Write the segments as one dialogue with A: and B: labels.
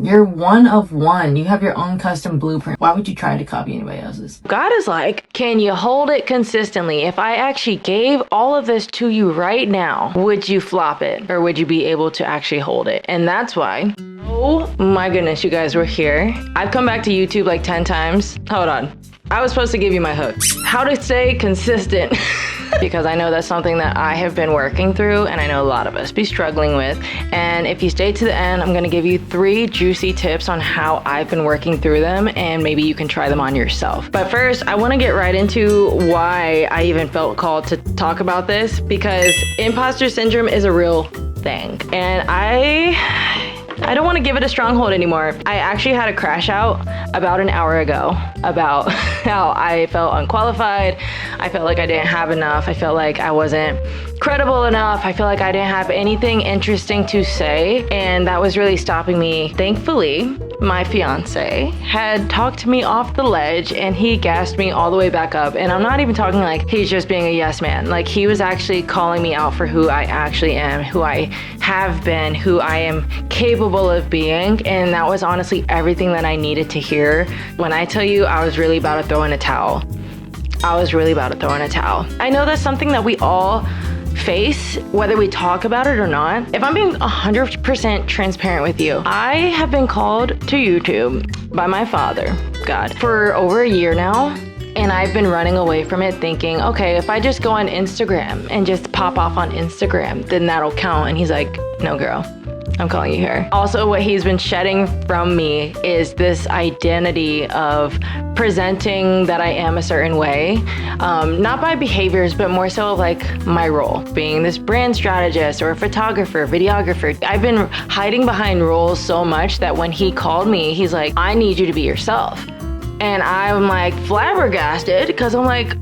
A: You're one of one. You have your own custom blueprint. Why would you try to copy anybody else's?
B: God is like, can you hold it consistently? If I actually gave all of this to you right now, would you flop it? Or would you be able to actually hold it? And that's why, oh my goodness, you guys were here. I've come back to YouTube like 10 times. Hold on. I was supposed to give you my hook. How to stay consistent. Because I know that's something that I have been working through and I know a lot of us be struggling with. And if you stay to the end, I'm gonna give you 3 juicy tips on how I've been working through them and maybe you can try them on yourself. But first, I wanna get right into why I even felt called to talk about this, because imposter syndrome is a real thing. And I don't want to give it a stronghold anymore. I actually had a crash out about an hour ago about how I felt unqualified. I felt like I didn't have enough. I felt like I wasn't credible enough. I feel like I didn't have anything interesting to say, and that was really stopping me. Thankfully, my fiance had talked me off the ledge and he gassed me all the way back up. And I'm not even talking like he's just being a yes man. Like, he was actually calling me out for who I actually am, who I have been, who I am capable of being. And that was honestly everything that I needed to hear. When I tell you I was really about to throw in a towel, I was really about to throw in a towel. I know that's something that we all face, whether we talk about it or not. If I'm being 100% transparent with you, I have been called to YouTube by my father, God, for over a year now. And I've been running away from it thinking, okay, if I just go on Instagram and just pop off on Instagram, then that'll count. And he's like, no, girl, I'm calling you here. Also, what he's been shedding from me is this identity of presenting that I am a certain way, not by behaviors, but more so like my role, being this brand strategist or a photographer, videographer. I've been hiding behind roles so much that when he called me, he's like, I need you to be yourself. And I'm like flabbergasted because I'm like,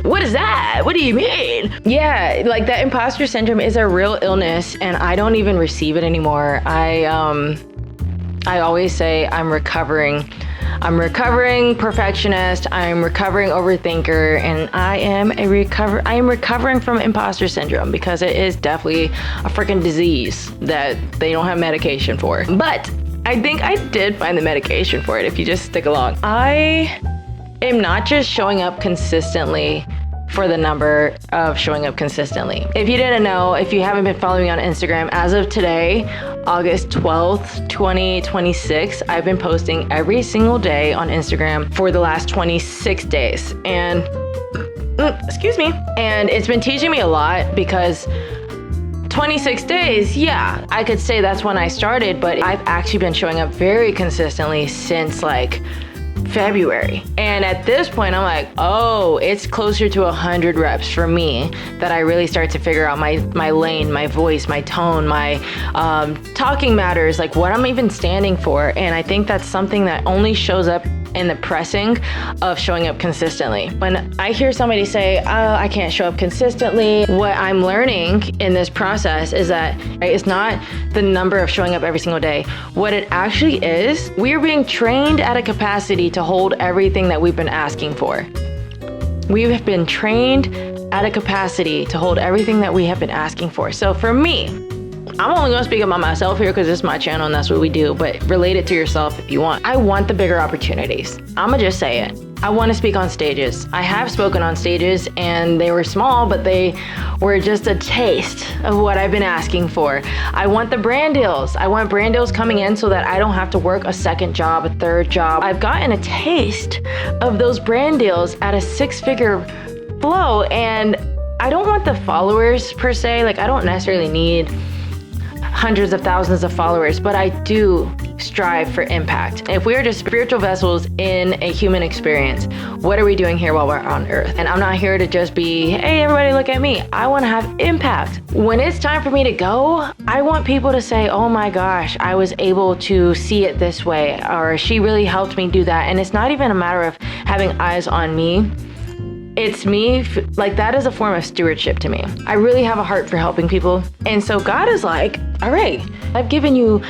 B: what is that? What do you mean? Yeah, like that imposter syndrome is a real illness and I don't even receive it anymore. I always say I'm recovering perfectionist, I'm recovering overthinker, and I am recovering from imposter syndrome because it is definitely a freaking disease that they don't have medication for. But I think I did find the medication for it if you just stick along. I am not just showing up consistently for the number of showing up consistently. If you didn't know, if you haven't been following me on Instagram, as of today, August 12th, 2026, I've been posting every single day on Instagram for the last 26 days. And, excuse me. And it's been teaching me a lot because 26 days, yeah, I could say that's when I started, but I've actually been showing up very consistently since like February. And at this point, I'm like, oh, it's closer to 100 reps for me that I really start to figure out my lane, my voice, my tone, my talking matters, like what I'm even standing for. And I think that's something that only shows up in the pressing of showing up consistently. When I hear somebody say, oh, I can't show up consistently, what I'm learning in this process is that it's not the number of showing up every single day. What it actually is, we're being trained at a capacity to hold everything that we've been asking for. We have been trained at a capacity to hold everything that we have been asking for. So for me, I'm only gonna speak about myself here because it's my channel and that's what we do, but relate it to yourself if you want. I want the bigger opportunities. I'ma just say it. I wanna speak on stages. I have spoken on stages and they were small, but they were just a taste of what I've been asking for. I want the brand deals. I want brand deals coming in so that I don't have to work a second job, a third job. I've gotten a taste of those brand deals at a 6-figure flow, and I don't want the followers per se. Like, I don't necessarily need hundreds of thousands of followers, but I do strive for impact. If we are just spiritual vessels in a human experience, what are we doing here while we're on earth? And I'm not here to just be, hey, everybody look at me. I want to have impact. When it's time for me to go, I want people to say, oh my gosh, I was able to see it this way, or she really helped me do that. And it's not even a matter of having eyes on me. It's me, like that is a form of stewardship to me. I really have a heart for helping people. And so God is like, all right, I've given you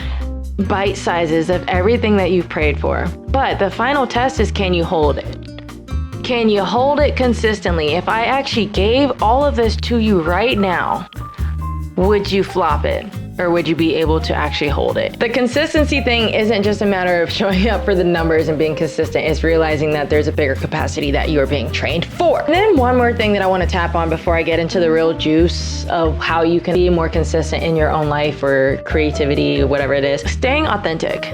B: bite sizes of everything that you've prayed for. But the final test is, can you hold it? Can you hold it consistently? If I actually gave all of this to you right now, would you flop it? or would you be able to actually hold it? The consistency thing isn't just a matter of showing up for the numbers and being consistent. It's realizing that there's a bigger capacity that you're being trained for. And then one more thing that I want to tap on before I get into the real juice of how you can be more consistent in your own life or creativity or whatever it is. Staying authentic.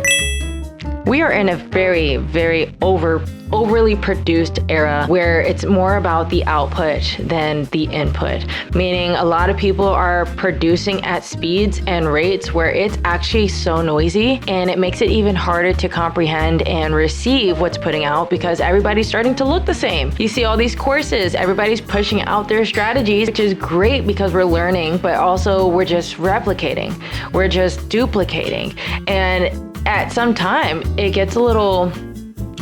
B: We are in a very, very overly produced era where it's more about the output than the input. Meaning a lot of people are producing at speeds and rates where it's actually so noisy, and it makes it even harder to comprehend and receive what's putting out because everybody's starting to look the same. You see all these courses, everybody's pushing out their strategies, which is great because we're learning, but also we're just replicating. We're just duplicating. And at some time, it gets a little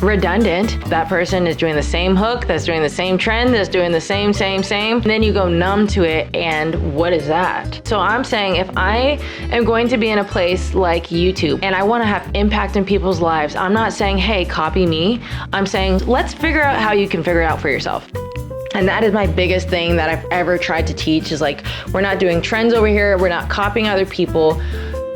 B: redundant. That person is doing the same hook, that's doing the same trend, that's doing the same. And then you go numb to it, and what is that? So I'm saying if I am going to be in a place like YouTube and I want to have impact in people's lives, I'm not saying, hey, copy me. I'm saying, let's figure out how you can figure it out for yourself. And that is my biggest thing that I've ever tried to teach is like, we're not doing trends over here. We're not copying other people.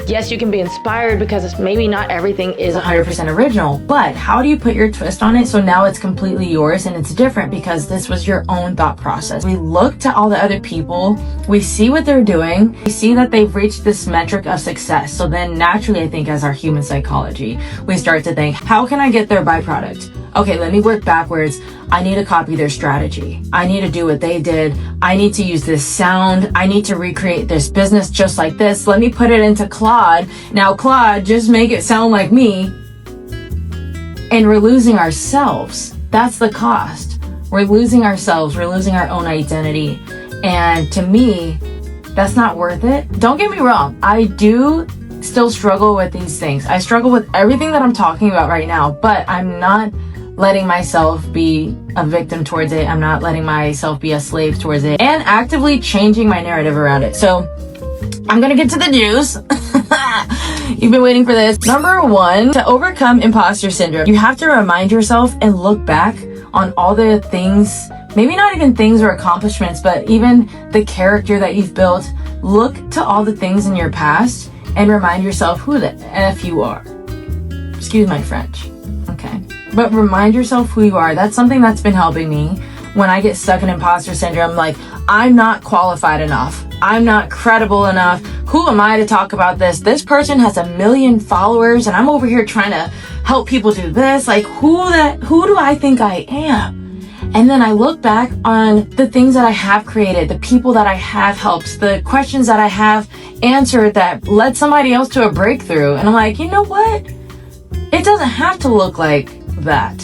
B: Yes, you can be inspired because it's maybe not everything is
A: 100% original, but how do you put your twist on it so now it's completely yours and it's different because this was your own thought process? We look to all the other people, we see what they're doing, we see that they've reached this metric of success. So then naturally, I think as our human psychology, we start to think, how can I get their byproduct? Okay, let me work backwards. I need to copy their strategy. I need to do what they did. I need to use this sound. I need to recreate this business just like this. Let me put it into Claude. Now, Claude, just make it sound like me. And we're losing ourselves. That's the cost. We're losing ourselves. We're losing our own identity. And to me, that's not worth it. Don't get me wrong. I do still struggle with these things. I struggle with everything that I'm talking about right now, but I'm not letting myself be a victim towards it. I'm not letting myself be a slave towards it and actively changing my narrative around it. So I'm gonna get to the juice. You've been waiting for this. Number one, to overcome imposter syndrome, you have to remind yourself and look back on all the things, maybe not even things or accomplishments, but even the character that you've built. Look to all the things in your past and remind yourself who the F you are. Excuse my French. Okay. But remind yourself who you are. That's something that's been helping me when I get stuck in imposter syndrome. Like, I'm not qualified enough. I'm not credible enough. Who am I to talk about this? This person has 1 million followers and I'm over here trying to help people do this. Like, who do I think I am? And then I look back on the things that I have created, the people that I have helped, the questions that I have answered that led somebody else to a breakthrough. And I'm like, you know what? It doesn't have to look like that.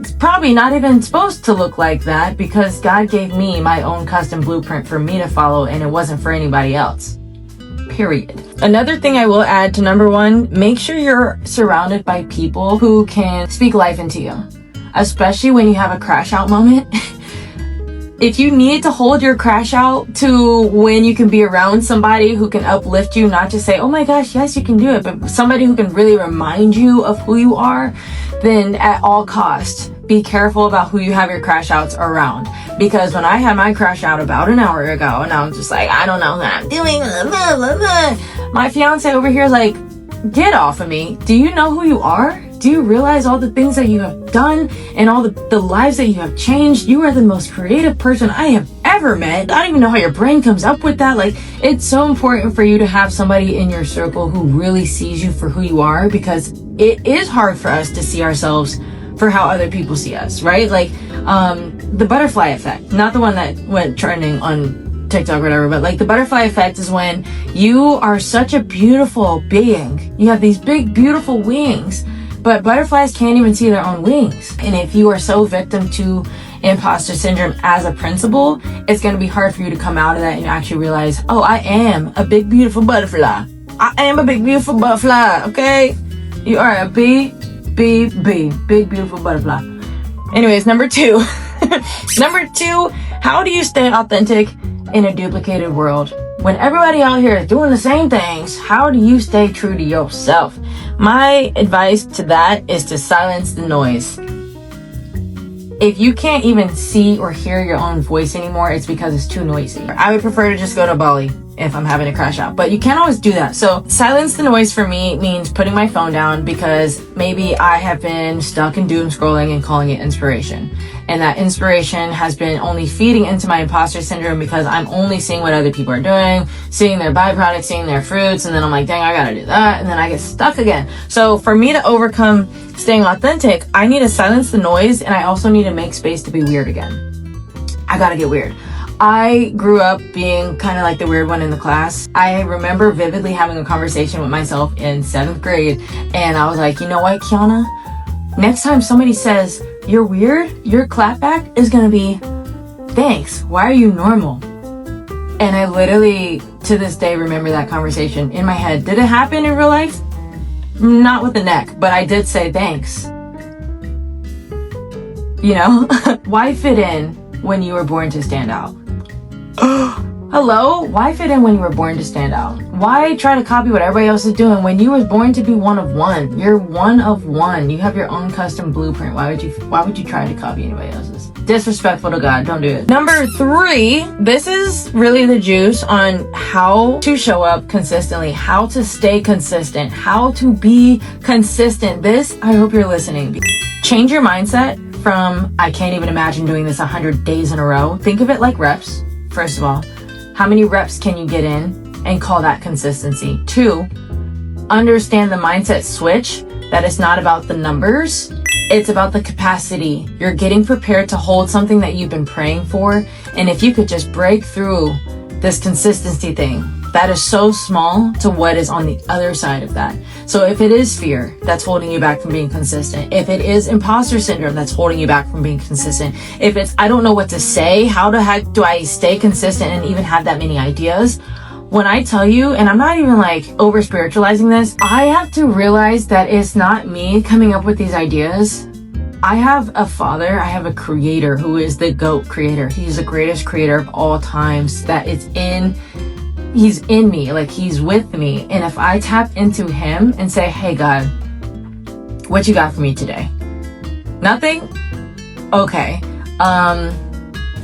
A: It's probably not even supposed to look like that because God gave me my own custom blueprint for me to follow and it wasn't for anybody else. Period. Another thing I will add to number one, make sure you're surrounded by people who can speak life into you, especially when you have a crash out moment. If you need to hold your crash out to when you can be around somebody who can uplift you, not just say, oh my gosh, yes, you can do it, but somebody who can really remind you of who you are, then at all costs, be careful about who you have your crash outs around. Because when I had my crash out about an hour ago, and I was just like, I don't know what I'm doing, blah, blah, blah. My fiance over here is like, get off of me. Do you know who you are? Do you realize all the things that you have done and all the lives that you have changed? You are the most creative person I have ever met. I don't even know how your brain comes up with that. Like, it's so important for you to have somebody in your circle who really sees you for who you are, because it is hard for us to see ourselves for how other people see us, right? Like, the butterfly effect, not the one that went trending on TikTok or whatever, but like the butterfly effect is when you are such a beautiful being. You have these big, beautiful wings, but butterflies can't even see their own wings. And if you are so victim to imposter syndrome as a principle, it's going to be hard for you to come out of that and actually realize, oh, I am a big, beautiful butterfly. I am a big, beautiful butterfly, okay? You are a big, beautiful butterfly. Anyways, number two. Number two, how do you stay authentic in a duplicated world? When everybody out here is doing the same things, how do you stay true to yourself? My advice to that is to silence the noise. If you can't even see or hear your own voice anymore, it's because it's too noisy. I would prefer to just go to Bali if I'm having to crash out. But you can't always do that. So silence the noise for me means putting my phone down, because maybe I have been stuck in doom scrolling and calling it inspiration. And that inspiration has been only feeding into my imposter syndrome, because I'm only seeing what other people are doing, seeing their byproducts, seeing their fruits, and then I'm like, dang, I gotta do that, and then I get stuck again. So for me to overcome staying authentic, I need to silence the noise, and I also need to make space to be weird again. I gotta get weird. I grew up being kind of like the weird one in the class. I remember vividly having a conversation with myself in 7th grade, and I was like, you know what, Kiana? Next time somebody says you're weird, your clapback is gonna be, thanks, why are you normal? And I literally, to this day, remember that conversation in my head. Did it happen in real life? Not with the neck, but I did say thanks. You know? Why fit in when you were born to stand out? Hello? Why fit in when you were born to stand out? Why try to copy what everybody else is doing when you were born to be one of one? You're one of one. You have your own custom blueprint. Why would you try to copy anybody else's? Disrespectful to God. Don't do it. Number 3, this is really the juice on how to show up consistently, how to stay consistent, how to be consistent. This, I hope you're listening. Change your mindset from, I can't even imagine doing this 100 days in a row. Think of it like reps. First of all, how many reps can you get in and call that consistency? 2, understand the mindset switch, that it's not about the numbers, it's about the capacity. You're getting prepared to hold something that you've been praying for, and if you could just break through this consistency thing, that is so small to what is on the other side of that. So if it is fear that's holding you back from being consistent, if it is imposter syndrome that's holding you back from being consistent, if it's, I don't know what to say, how the heck do I stay consistent and even have that many ideas? When I tell you, and I'm not even like over spiritualizing this, I have to realize that it's not me coming up with these ideas. I have a father, I have a creator who is the GOAT creator. He's the greatest creator of all times, that he's in me, like he's with me. And if I tap into him and say, hey God, what you got for me today? Nothing? Okay.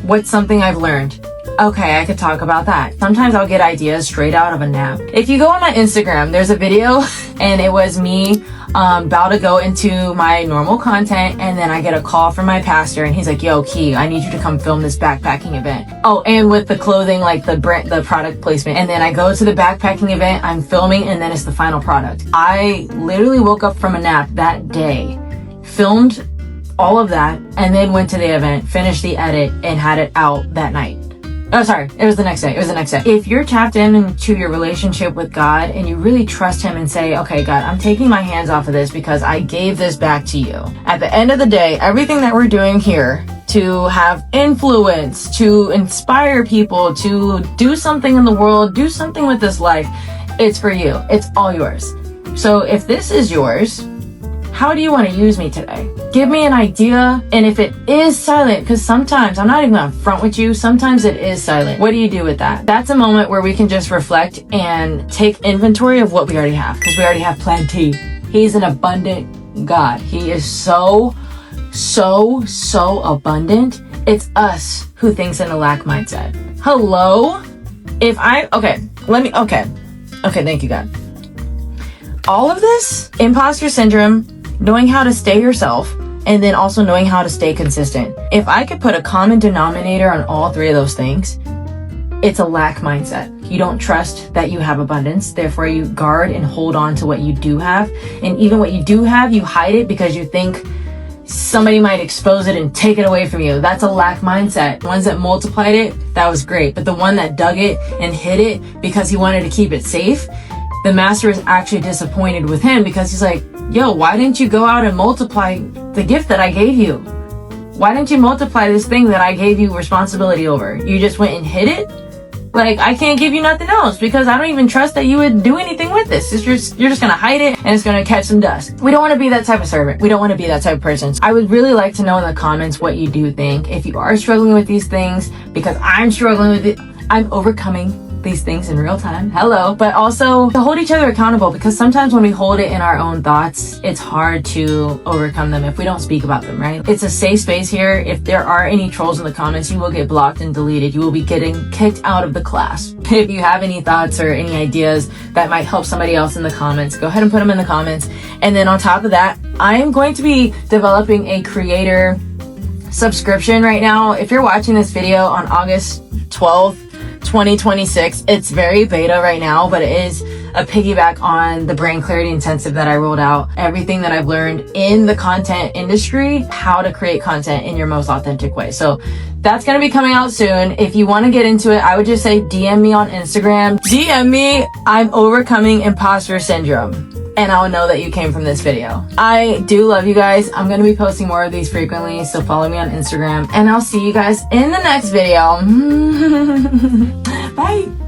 A: What's something I've learned? Okay, I could talk about that. Sometimes I'll get ideas straight out of a nap. If you go on my Instagram, there's a video and it was me about to go into my normal content, and then I get a call from my pastor and he's like, yo, Key, I need you to come film this backpacking event. Oh, and with the clothing, like the product placement. And then I go to the backpacking event, I'm filming, and then it's the final product. I literally woke up from a nap that day, filmed all of that, and then went to the event, finished the edit, and had it out that night. Oh, sorry. It was the next day. If you're tapped into your relationship with God and you really trust him and say, okay, God, I'm taking my hands off of this because I gave this back to you. At the end of the day, everything that we're doing here to have influence, to inspire people, to do something in the world, do something with this life, it's for you. It's all yours. So if this is yours, how do you want to use me today? Give me an idea. And if it is silent, because sometimes, I'm not even gonna front with you, sometimes it is silent. What do you do with that? That's a moment where we can just reflect and take inventory of what we already have, because we already have plenty. He's an abundant God. He is so abundant. It's us who thinks in a lack mindset. Hello? Okay, thank you, God. All of this, imposter syndrome, knowing how to stay yourself, and then also knowing how to stay consistent. If I could put a common denominator on all 3 of those things, it's a lack mindset. You don't trust that you have abundance, therefore you guard and hold on to what you do have. And even what you do have, you hide it because you think somebody might expose it and take it away from you. That's a lack mindset. The ones that multiplied it, that was great. But the one that dug it and hid it because he wanted to keep it safe, the master is actually disappointed with him because he's like, yo, why didn't you go out and multiply the gift that I gave you? Why didn't you multiply this thing that I gave you responsibility over? You just went and hid it? Like, I can't give you nothing else because I don't even trust that you would do anything with this. You're just gonna hide it and it's gonna catch some dust. We don't want to be that type of servant. We don't want to be that type of person. I would really like to know in the comments what you do think. If you are struggling with these things, because I'm struggling with it, I'm overcoming these things in real time. Hello. But also to hold each other accountable, because sometimes when we hold it in our own thoughts, it's hard to overcome them if we don't speak about them, right? It's a safe space here. If there are any trolls in the comments, you will get blocked and deleted. You will be getting kicked out of the class. If you have any thoughts or any ideas that might help somebody else in the comments, go ahead and put them in the comments. And then on top of that, I am going to be developing a creator subscription right now. If you're watching this video on August 12th, 2026, it's very beta right now, but it is a piggyback on the brain clarity intensive that I rolled out. Everything that I've learned in the content industry, how to create content in your most authentic way. So that's going to be coming out soon. If you want to get into it, I would just say DM me on Instagram. DM me. I'm overcoming imposter syndrome, and I'll know that you came from this video. I do love you guys. I'm going to be posting more of these frequently, so follow me on Instagram, and I'll see you guys in the next video. Bye.